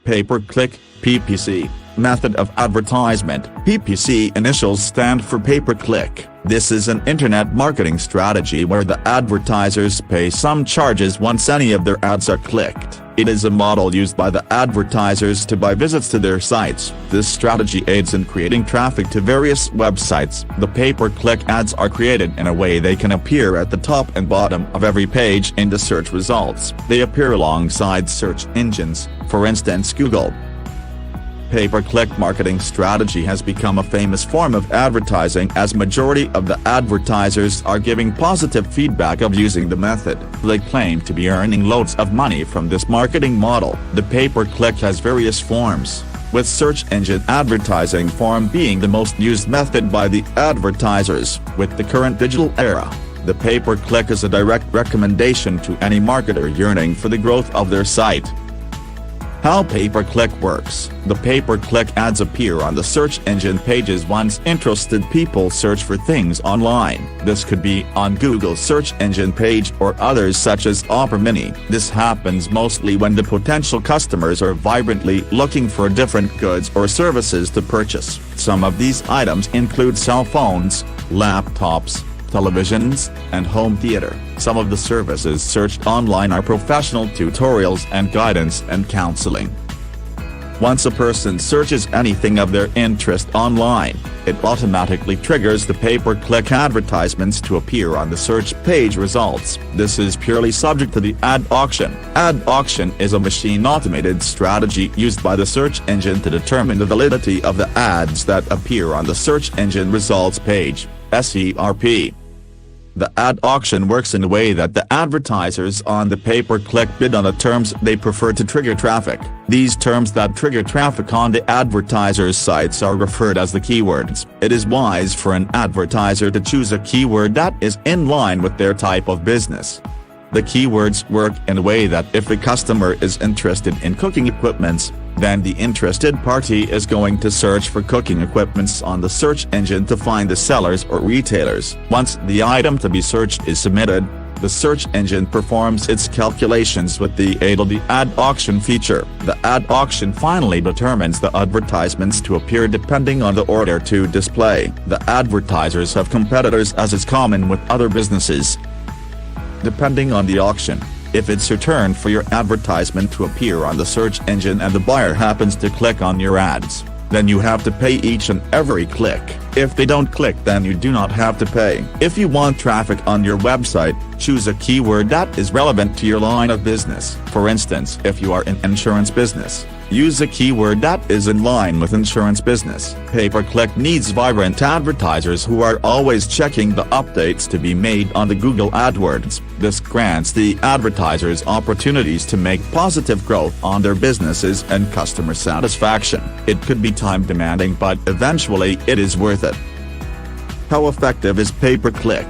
Pay-per-click, PPC, method of advertisement. PPC initials stand for pay-per-click. This is an internet marketing strategy where the advertisers pay some charges once any of their ads are clicked. It is a model used by the advertisers to buy visits to their sites. This strategy aids in creating traffic to various websites. The pay-per-click ads are created in a way they can appear at the top and bottom of every page in the search results. They appear alongside search engines, for instance Google. Pay-per-click marketing strategy has become a famous form of advertising as majority of the advertisers are giving positive feedback of using the method. They claim to be earning loads of money from this marketing model. The pay-per-click has various forms, with search engine advertising form being the most used method by the advertisers. With the current digital era, the pay-per-click is a direct recommendation to any marketer yearning for the growth of their site. How pay-per-click works. The pay-per-click ads appear on the search engine pages once interested people search for things online. This could be on Google's search engine page or others such as Opera Mini. This happens mostly when the potential customers are vibrantly looking for different goods or services to purchase. Some of these items include cell phones, laptops, televisions, and home theater. Some of the services searched online are professional tutorials and guidance and counseling. Once a person searches anything of their interest online, it automatically triggers the pay-per-click advertisements to appear on the search page results. This is purely subject to the ad auction. Ad auction is a machine-automated strategy used by the search engine to determine the validity of the ads that appear on the search engine results page, SERP. The ad auction works in a way that the advertisers on the pay-per-click bid on the terms they prefer to trigger traffic. These terms that trigger traffic on the advertisers' sites are referred as the keywords. It is wise for an advertiser to choose a keyword that is in line with their type of business. The keywords work in a way that if a customer is interested in cooking equipments, then the interested party is going to search for cooking equipments on the search engine to find the sellers or retailers. Once the item to be searched is submitted, the search engine performs its calculations with the aid of the ad auction feature. The ad auction finally determines the advertisements to appear depending on the order to display. The advertisers have competitors as is common with other businesses. Depending on the auction, if it's your turn for your advertisement to appear on the search engine and the buyer happens to click on your ads, then you have to pay each and every click. If they don't click, then you do not have to pay. If you want traffic on your website, choose a keyword that is relevant to your line of business. For instance, if you are in insurance business, use a keyword that is in line with insurance business. Pay-per-click needs vibrant advertisers who are always checking the updates to be made on the Google AdWords. This grants the advertisers opportunities to make positive growth on their businesses and customer satisfaction. It could be time-demanding, but eventually it is worth it. How effective is pay-per-click?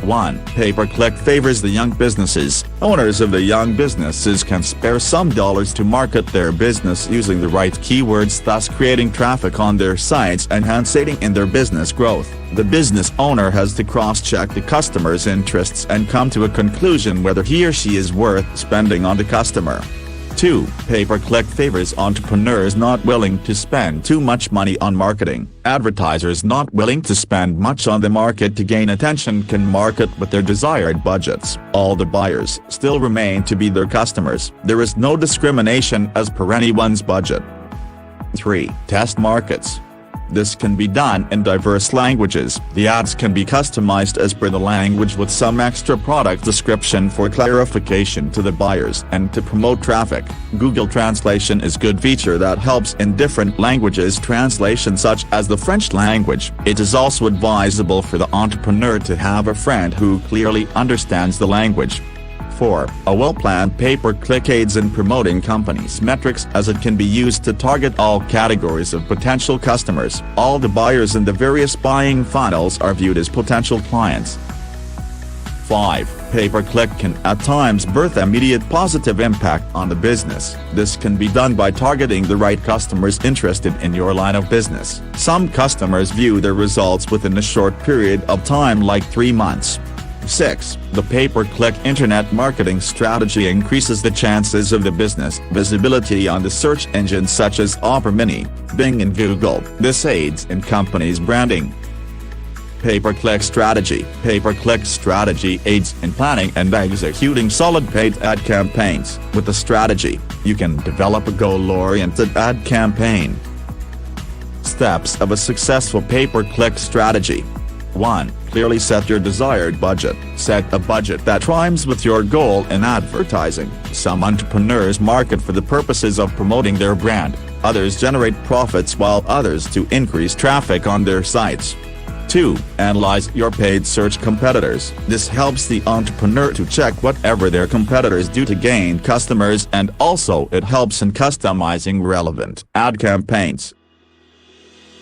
1. Pay-per-click favors the young businesses. Owners of the young businesses can spare some dollars to market their business using the right keywords, thus creating traffic on their sites and aiding in their business growth. The business owner has to cross-check the customer's interests and come to a conclusion whether he or she is worth spending on the customer. 2. Pay-per-click favors entrepreneurs not willing to spend too much money on marketing. Advertisers not willing to spend much on the market to gain attention can market with their desired budgets. All the buyers still remain to be their customers. There is no discrimination as per anyone's budget. 3. Test markets. This can be done in diverse languages. The ads can be customized as per the language with some extra product description for clarification to the buyers and to promote traffic. Google Translation is a good feature that helps in different languages translation such as the French language. It is also advisable for the entrepreneur to have a friend who clearly understands the language. 4. A well-planned pay-per-click aids in promoting companies' metrics as it can be used to target all categories of potential customers. All the buyers in the various buying funnels are viewed as potential clients. 5. Pay-per-click can at times birth immediate positive impact on the business. This can be done by targeting the right customers interested in your line of business. Some customers view their results within a short period of time like 3 months. 6. The pay-per-click internet marketing strategy increases the chances of the business visibility on the search engines such as Opera Mini, Bing and Google. This aids in companies' branding. Pay-per-click strategy. Pay-per-click strategy aids in planning and executing solid paid ad campaigns. With the strategy, you can develop a goal-oriented ad campaign. Steps of a successful pay-per-click strategy. 1. Clearly set your desired budget. Set a budget that rhymes with your goal in advertising. Some entrepreneurs market for the purposes of promoting their brand, others generate profits while others to increase traffic on their sites. 2. Analyze your paid search competitors. This helps the entrepreneur to check whatever their competitors do to gain customers, and also it helps in customizing relevant ad campaigns.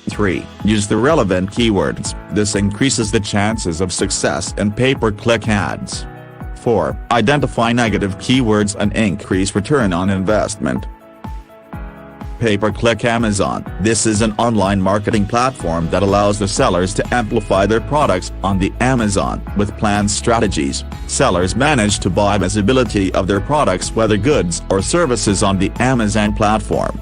3. Use the relevant keywords. This increases the chances of success in pay-per-click ads. 4. Identify negative keywords and increase return on investment. Pay-per-click Amazon. This is an online marketing platform that allows the sellers to amplify their products on the Amazon. With planned strategies, sellers manage to buy visibility of their products, whether goods or services, on the Amazon platform.